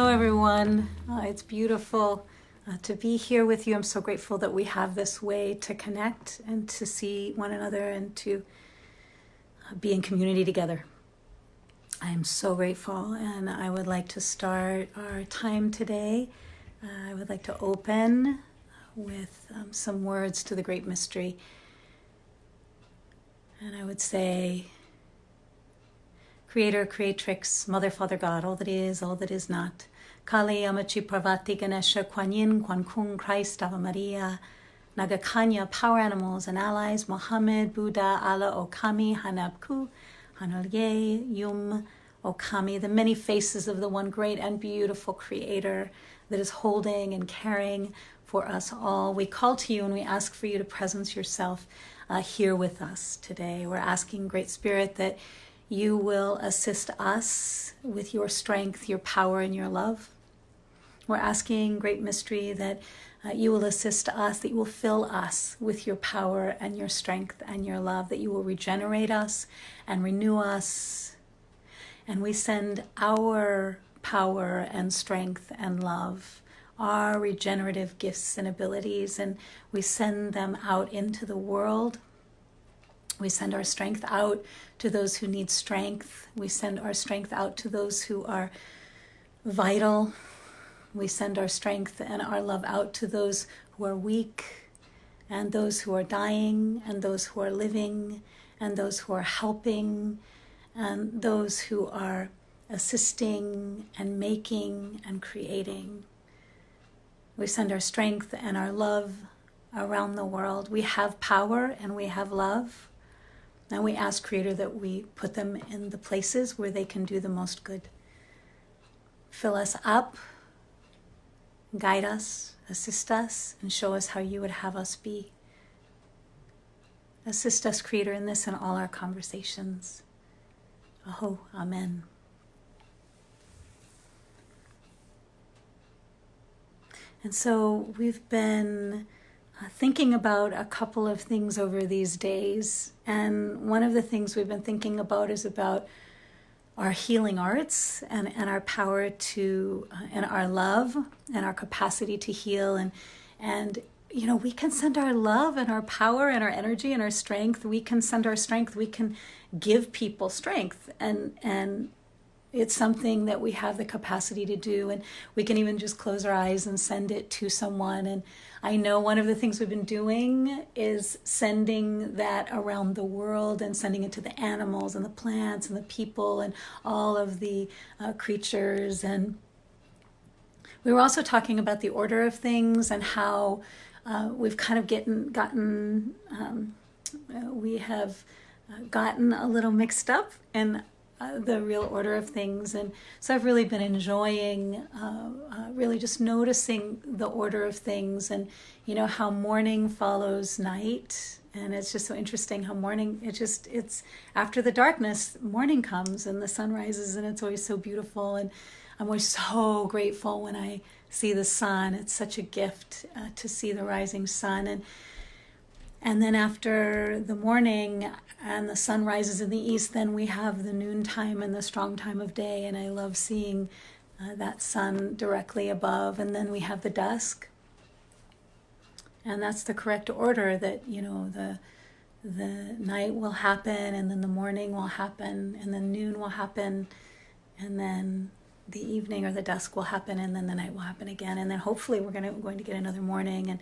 Hello, everyone. It's beautiful to be here with you. I'm so grateful that we have this way to connect and to see one another and to be in community together. I am so grateful, and I would like to start our time today. I would like to open with some words to the Great Mystery. And I would say, Creator, Creatrix, Mother, Father, God, all that is not. Kali, Amachi, Parvati, Ganesha, Kuan Yin, Kuan Kung, Christ, Ave Maria, Nagakanya, Power Animals and Allies, Muhammad, Buddha, Allah, Okami, Hanabku, Hanalye, Yum, Okami, the many faces of the one great and beautiful Creator that is holding and caring for us all. We call to you and we ask for you to presence yourself here with us today. We're asking, Great Spirit, that you will assist us with your strength, your power, and your love. We're asking, Great Mystery, that you will assist us, that you will fill us with your power and your strength and your love, that you will regenerate us and renew us. And we send our power and strength and love, our regenerative gifts and abilities, and we send them out into the world. We send our strength out to those who need strength. We send our strength out to those who are vital. We send our strength and our love out to those who are weak, and those who are dying, and those who are living, and those who are helping, and those who are assisting and making and creating. We send our strength and our love around the world. We have power and we have love. And we ask, Creator, that we put them in the places where they can do the most good. Fill us up, guide us, assist us, and show us how you would have us be. Assist us, Creator, in this and all our conversations. Aho, Amen. And so we've been thinking about a couple of things over these days. And one of the things we've been thinking about is about our healing arts and our power to, and our love and our capacity to heal. And you know, we can send our love and our power and our energy and our strength. We can send our strength. We can give people strength. And it's something that we have the capacity to do, and we can even just close our eyes and send it to someone. And I know one of the things we've been doing is sending that around the world and sending it to the animals and the plants and the people and all of the creatures. And we were also talking about the order of things and how we've kind of we have gotten a little mixed up in the real order of things. And so I've really been enjoying really just noticing the order of things, and you know how morning follows night. And it's just so interesting how morning, it's after the darkness, morning comes and the sun rises, and it's always so beautiful. And I'm always so grateful when I see the sun. It's such a gift to see the rising sun. And then after the morning and the sun rises in the east, then we have the noontime and the strong time of day. And I love seeing that sun directly above. And then we have the dusk. And that's the correct order, that, you know, the night will happen, and then the morning will happen, and then noon will happen, and then the evening or the dusk will happen, and then the night will happen again. And then hopefully we're going to get another morning.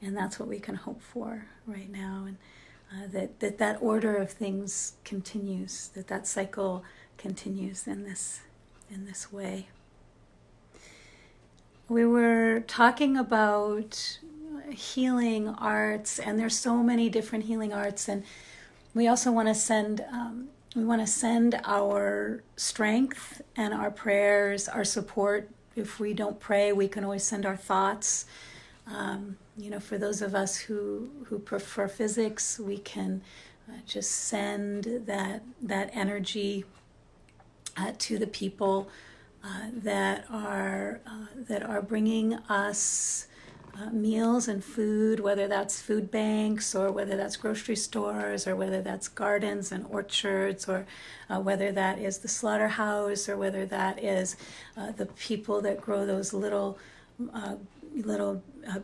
And that's what we can hope for right now, and that order of things continues, that cycle continues in this way. We were talking about healing arts, and there's so many different healing arts, and we also want to send our strength and our prayers, our support. If we don't pray, we can always send our thoughts. You know, for those of us who prefer physics, we can just send that energy to the people that are bringing us meals and food, whether that's food banks or whether that's grocery stores or whether that's gardens and orchards or whether that is the slaughterhouse or whether that is the people that grow those little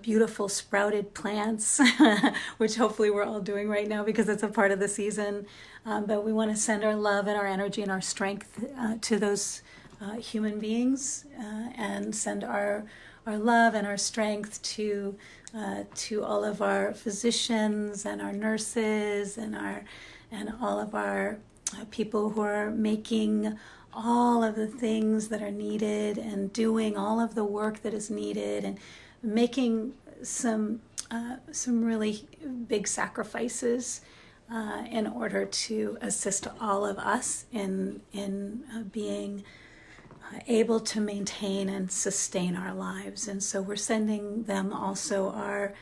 beautiful sprouted plants, which hopefully we're all doing right now because it's a part of the season. But we want to send our love and our energy and our strength to those human beings and send our love and our strength to all of our physicians and our nurses and all of our people who are making all of the things that are needed and doing all of the work that is needed and making some really big sacrifices in order to assist all of us in being able to maintain and sustain our lives. And so we're sending them also our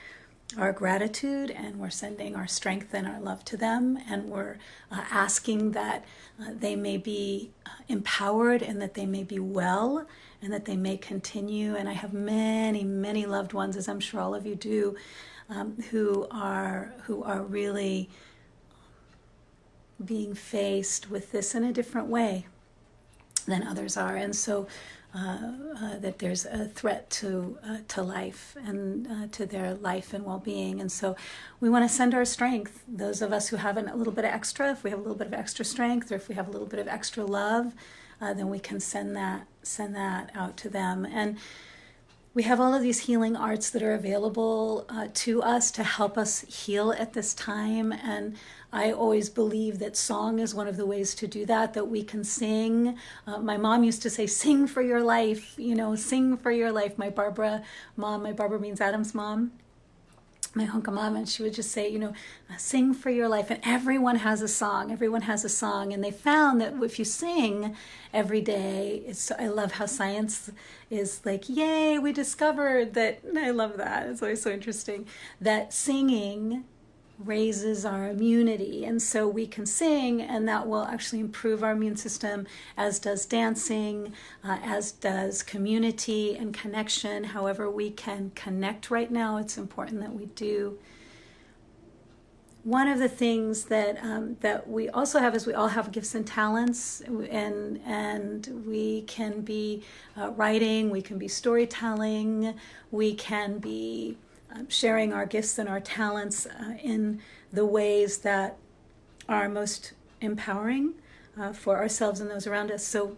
gratitude, and we're sending our strength and our love to them, and we're asking that they may be empowered and that they may be well and that they may continue. And I have many, many loved ones, as I'm sure all of you do, who are really being faced with this in a different way than others are, and so that there's a threat to life and to their life and well-being. And so we want to send our strength. Those of us who have a little bit of extra, if we have a little bit of extra strength, or if we have a little bit of extra love, then we can send that out to them. And we have all of these healing arts that are available to us to help us heal at this time. And I always believe that song is one of the ways to do that, that we can sing. My mom used to say, sing for your life, sing for your life. My Barbara means Adam's mom, my Honka mom, and she would just say, sing for your life. And everyone has a song. And they found that if you sing every day, I love how science is like, yay, we discovered that. I love that. It's always so interesting that singing raises our immunity, and so we can sing, and that will actually improve our immune system, as does dancing, as does community and connection. However we can connect right now, it's important that we do. One of the things that we also have is we all have gifts and talents, and we can be writing, we can be storytelling, we can be sharing our gifts and our talents in the ways that are most empowering for ourselves and those around us. So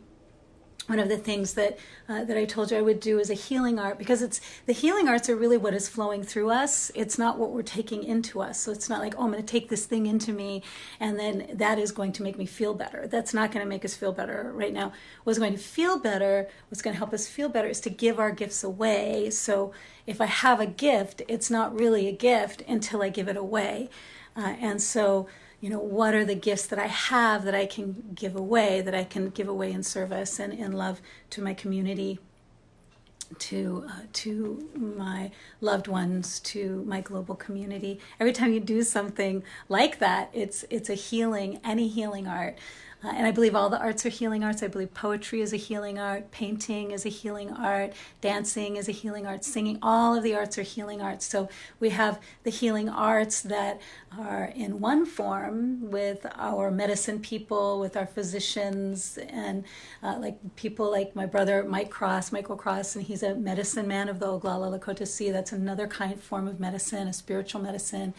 one of the things that I told you I would do is a healing art, because the healing arts are really what is flowing through us. It's not what we're taking into us. So it's not like, I'm going to take this thing into me and then that is going to make me feel better. That's not going to make us feel better right now. What's going to feel better, what's going to help us feel better, is to give our gifts away. So if I have a gift, it's not really a gift until I give it away. And so what are the gifts that I have that I can give away, in service and in love to my community, to my loved ones, to my global community. Every time you do something like that, it's any healing art. And I believe all the arts are healing arts. I believe poetry is a healing art, painting is a healing art, dancing is a healing art, singing, all of the arts are healing arts. So we have the healing arts that are in one form with our medicine people, with our physicians, and like people like my brother Michael Cross, and he's a medicine man of the Oglala Lakota Sea. That's another form of medicine, a spiritual medicine.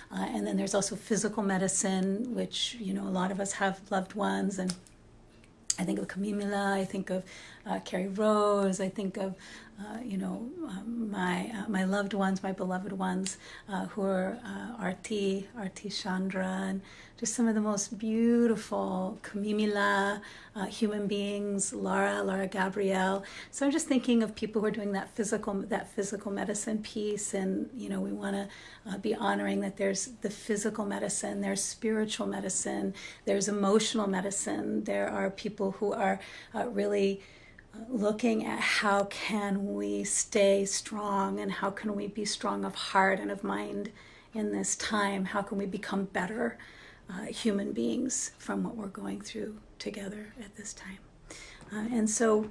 And then there's also physical medicine, which, a lot of us have loved ones. And I think of Kamimila, I think of Carrie Rose, I think of, my loved ones, my beloved ones, who are Arti Chandra, and just some of the most beautiful Kamimila human beings, Laura Gabrielle. So I'm just thinking of people who are doing that physical medicine piece, and we want to be honoring that there's the physical medicine, there's spiritual medicine, there's emotional medicine. There are people who are really looking at how can we stay strong, and how can we be strong of heart and of mind in this time. How can we become better human beings from what we're going through together at this time. And so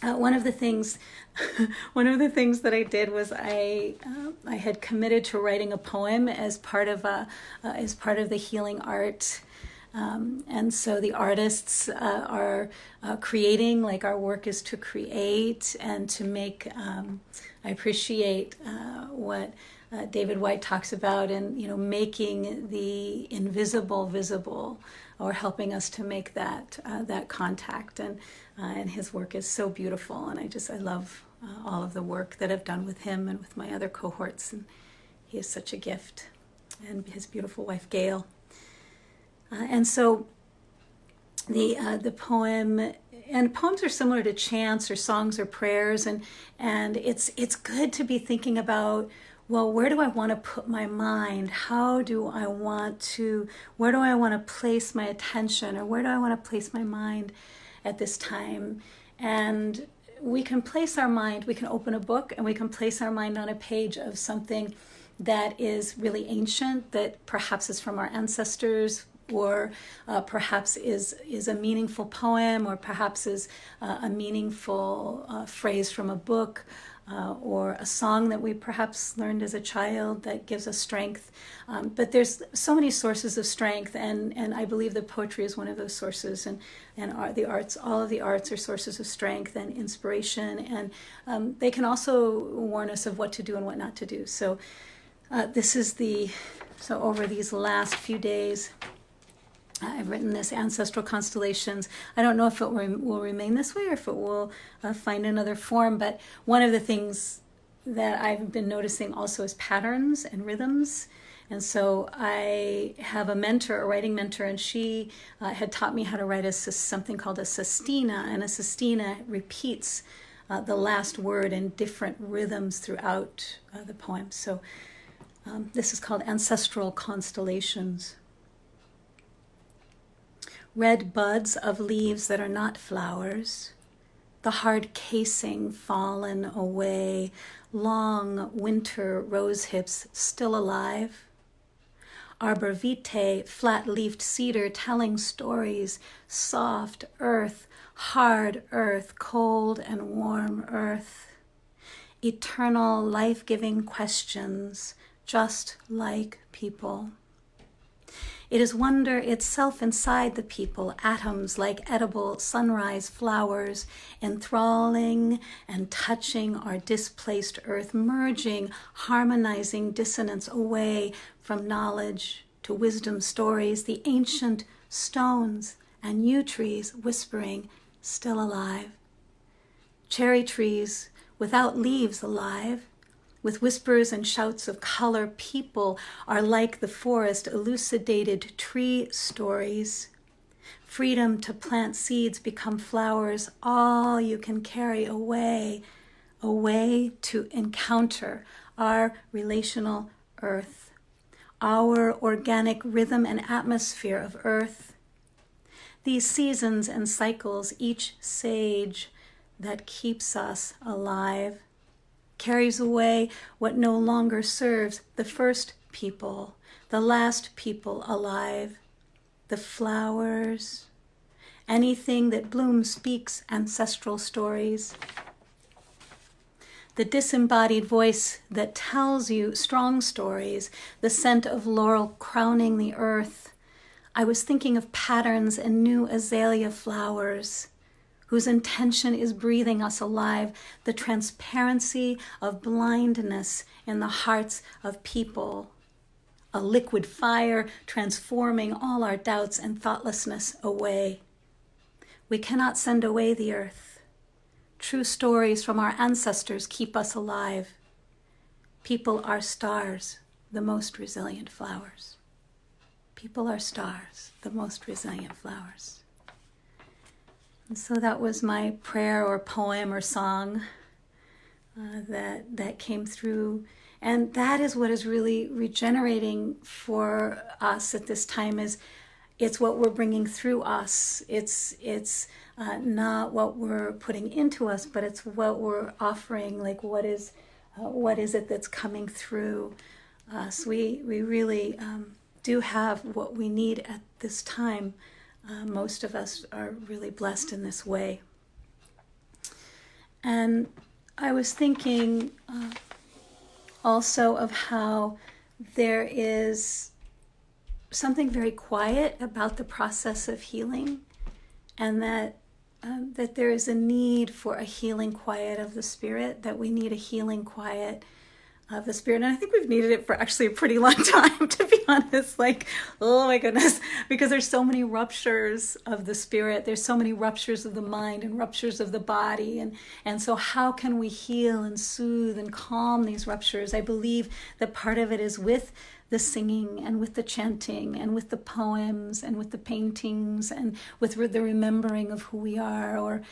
one of the things, one of the things that I did was I had committed to writing a poem as part of the healing art. And so the artists are creating, like our work is to create and to make. I appreciate what David White talks about, and making the invisible visible, or helping us to make that contact. And his work is so beautiful, and I love all of the work that I've done with him and with my other cohorts. And he is such a gift, and his beautiful wife Gail. And so the poem, and poems are similar to chants or songs or prayers, and it's good to be thinking about, well, where do I want to put my mind? Where do I want to place my attention, or where do I want to place my mind at this time? And we can place our mind, we can open a book and we can place our mind on a page of something that is really ancient, that perhaps is from our ancestors, or perhaps is a meaningful poem, or perhaps is a meaningful phrase from a book, or a song that we perhaps learned as a child that gives us strength. But there's so many sources of strength, and I believe that poetry is one of those sources, and the arts, all of the arts are sources of strength and inspiration, and they can also warn us of what to do and what not to do. So so over these last few days, I've written this Ancestral Constellations. I don't know if it will remain this way or if it will find another form, but one of the things that I've been noticing also is patterns and rhythms. And so I have a writing mentor, and she had taught me how to write something called a sestina, and a sestina repeats the last word in different rhythms throughout the poem. So this is called Ancestral Constellations. Red buds of leaves that are not flowers, the hard casing fallen away, long winter rose hips still alive. Arbor vitae, flat-leafed cedar telling stories, soft earth, hard earth, cold and warm earth. Eternal life-giving questions, just like people. It is wonder itself inside the people, atoms like edible sunrise flowers, enthralling and touching our displaced earth, merging, harmonizing dissonance away from knowledge to wisdom stories, the ancient stones and yew trees whispering, still alive. Cherry trees without leaves alive, with whispers and shouts of color, people are like the forest, elucidated tree stories. Freedom to plant seeds become flowers, all you can carry away, away to encounter our relational earth, our organic rhythm and atmosphere of earth. These seasons and cycles, each sage that keeps us alive, carries away what no longer serves the first people, the last people alive, the flowers, anything that blooms speaks ancestral stories. The disembodied voice that tells you strong stories, the scent of laurel crowning the earth. I was thinking of patterns and new azalea flowers, whose intention is breathing us alive, the transparency of blindness in the hearts of people, a liquid fire transforming all our doubts and thoughtlessness away. We cannot send away the earth. True stories from our ancestors keep us alive. People are stars, the most resilient flowers. People are stars, the most resilient flowers. And so that was my prayer or poem or song that came through. And that is what is really regenerating for us at this time, is it's what we're bringing through us. It's not what we're putting into us, but it's what we're offering, like what is it that's coming through us. We really do have what we need at this time. Most of us are really blessed in this way. And I was thinking also of how there is something very quiet about the process of healing, and that there is a need for a healing quiet of the spirit, that we need a healing quiet of the spirit. And I think we've needed it for actually a pretty long time, to be honest. Like, oh my goodness, because there's so many ruptures of the spirit, there's so many ruptures of the mind and ruptures of the body. And so how can we heal and soothe and calm these ruptures? I believe that part of it is with the singing and with the chanting and with the poems and with the paintings and with the remembering of who we are. Or,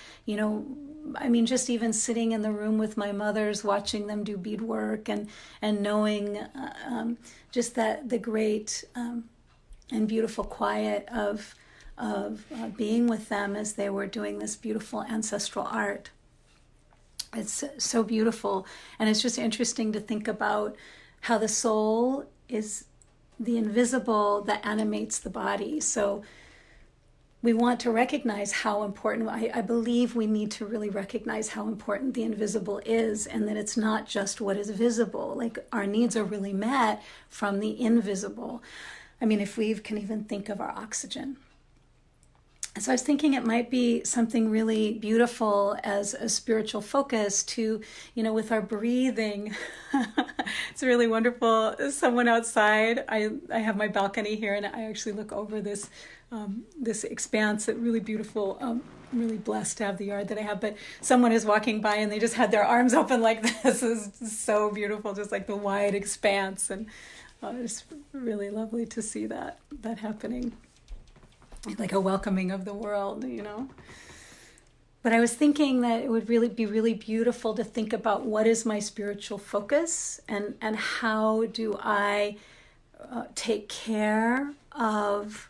I mean, just even sitting in the room with my mothers, watching them do beadwork and knowing just that the great and beautiful quiet of being with them as they were doing this beautiful ancestral art. It's so beautiful. And it's just interesting to think about how the soul is the invisible that animates the body. So we want to recognize how important, I believe we need to really recognize how important the invisible is, and that it's not just what is visible. Like, our needs are really met from the invisible. I mean, if we can even think of our oxygen. So I was thinking it might be something really beautiful as a spiritual focus to, with our breathing. It's really wonderful. Someone outside, I have my balcony here, and I actually look over this expanse. It's really beautiful. I'm really blessed to have the yard that I have. But someone is walking by and they just had their arms open like this. It's so beautiful, just like the wide expanse. And it's really lovely to see that happening. Like a welcoming of the world, But I was thinking that it would really be really beautiful to think about what is my spiritual focus, and how do I take care of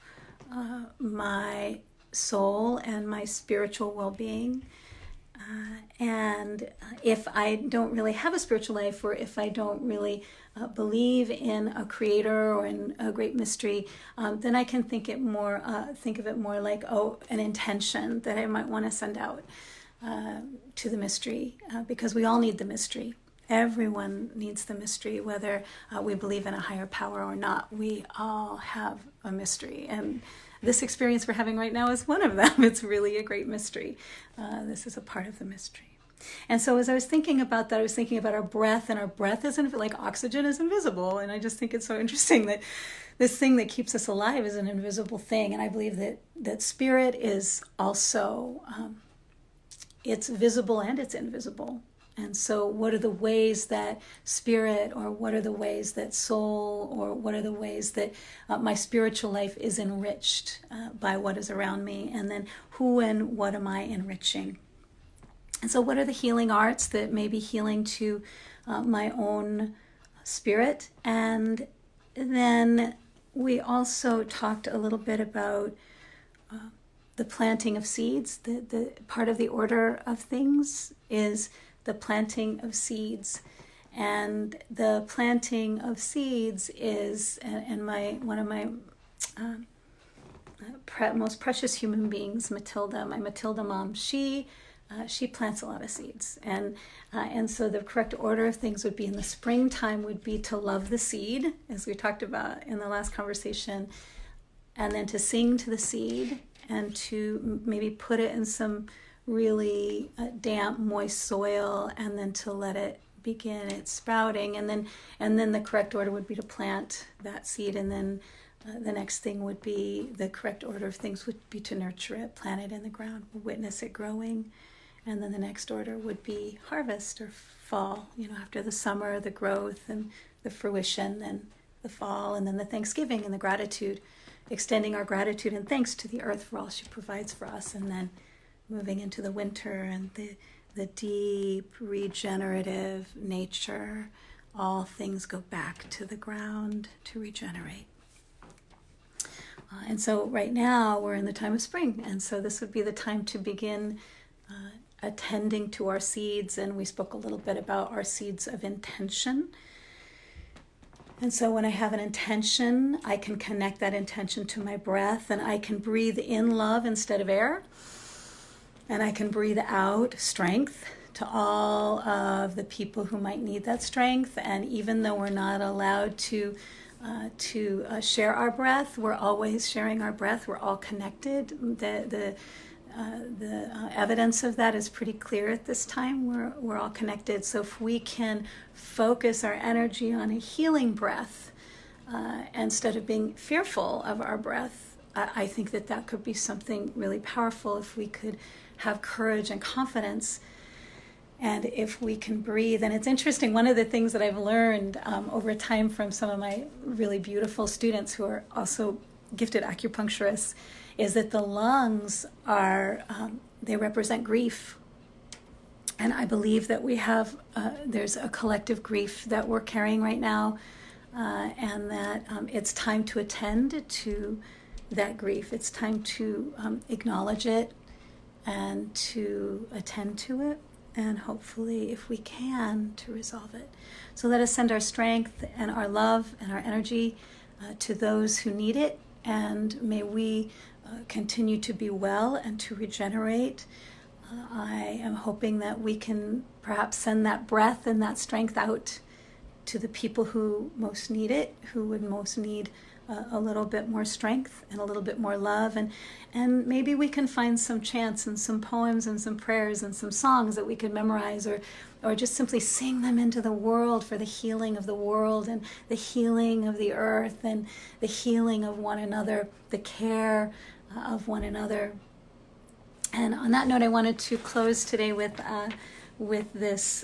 my soul and my spiritual well-being. And if I don't really have a spiritual life, or if I don't really believe in a creator or in a great mystery, then I can think of it more like, an intention that I might want to send out to the mystery, because we all need the mystery. Everyone needs the mystery, whether we believe in a higher power or not. We all have a mystery, and this experience we're having right now is one of them. It's really a great mystery. This is a part of the mystery. And so as I was thinking about that, I was thinking about our breath, and our breath isn't like oxygen is invisible. And I just think it's so interesting that this thing that keeps us alive is an invisible thing. And I believe that spirit is also, it's visible and it's invisible. And so what are the ways that spirit, or what are the ways that soul, or what are the ways that my spiritual life is enriched by what is around me? And then who and what am I enriching? And so what are the healing arts that may be healing to my own spirit? And then we also talked a little bit about the planting of seeds. The part of the order of things is the planting of seeds. And the planting of seeds is, and one of my most precious human beings, Matilda, my Matilda mom, she plants a lot of seeds. And so the correct order of things would be, in the springtime would be to love the seed, as we talked about in the last conversation, and then to sing to the seed, and to maybe put it in some really damp, moist soil, and then to let it begin its sprouting. And then the correct order would be to plant that seed, and then the next thing would be, the correct order of things would be to nurture it, plant it in the ground, witness it growing. And then the next order would be harvest, or fall, after the summer, the growth and the fruition, then the fall, and then the thanksgiving and the gratitude, extending our gratitude and thanks to the earth for all she provides for us, and then moving into the winter and the deep regenerative nature. All things go back to the ground to regenerate. And so right now we're in the time of spring, and so this would be the time to begin attending to our seeds. And we spoke a little bit about our seeds of intention. And so when I have an intention, I can connect that intention to my breath, and I can breathe in love instead of air. And I can breathe out strength, to all of the people who might need that strength. And even though we're not allowed to share our breath, we're always sharing our breath. We're all connected. The evidence of that is pretty clear at this time. We're all connected. So if we can focus our energy on a healing breath instead of being fearful of our breath, I think that could be something really powerful if we could have courage and confidence. And if we can breathe. And it's interesting, one of the things that I've learned over time from some of my really beautiful students who are also gifted acupuncturists is that the lungs are, they represent grief. And I believe that we have, there's a collective grief that we're carrying right now, and that it's time to attend to that grief. It's time to acknowledge it and to attend to it, and hopefully, if we can, to resolve it. So let us send our strength and our love and our energy to those who need it, and may we continue to be well and to regenerate. I am hoping that we can perhaps send that breath and that strength out to the people who most need it, who would most need a little bit more strength and a little bit more love, and maybe we can find some chants and some poems and some prayers and some songs that we could memorize, or just simply sing them into the world for the healing of the world and the healing of the earth and the healing of one another, the care of one another. And on that note, I wanted to close today with this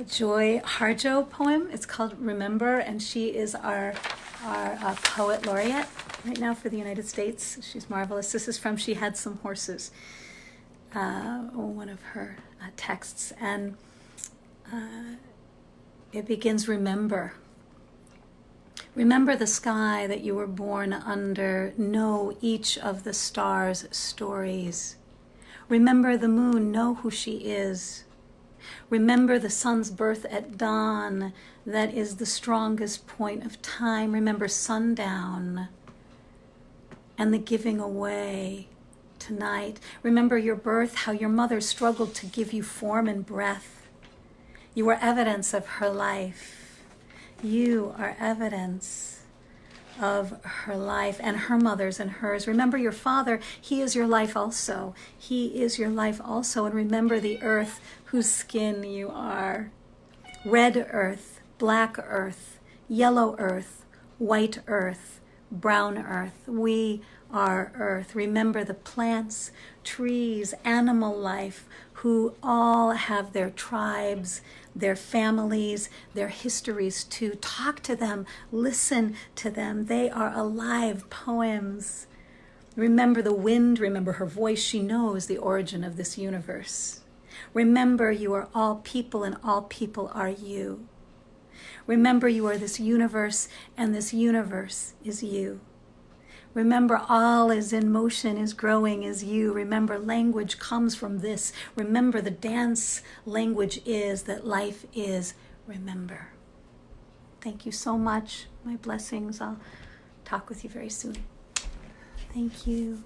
Joy Harjo poem. It's called Remember, and she is our poet laureate right now for the United States. She's marvelous. This is from She Had Some Horses, one of her texts. And it begins, remember. Remember the sky that you were born under. Know each of the stars' stories. Remember the moon. Know who she is. Remember the sun's birth at dawn. That is the strongest point of time. Remember sundown and the giving away tonight. Remember your birth, how your mother struggled to give you form and breath. You are evidence of her life. You are evidence of her life, and her mother's and hers. Remember your father. He is your life also. He is your life also. And remember the earth whose skin you are. Red earth, black earth, yellow earth, white earth, brown earth. We are earth. Remember the plants, trees, animal life, who all have their tribes, their families, their histories too. Talk to them, listen to them. They are alive poems. Remember the wind, remember her voice. She knows the origin of this universe. Remember you are all people and all people are you. Remember you are this universe and this universe is you. Remember all is in motion, is growing, is you. Remember language comes from this. Remember the dance language is that life is remember. Thank you so much. My blessings. I'll talk with you very soon. Thank you.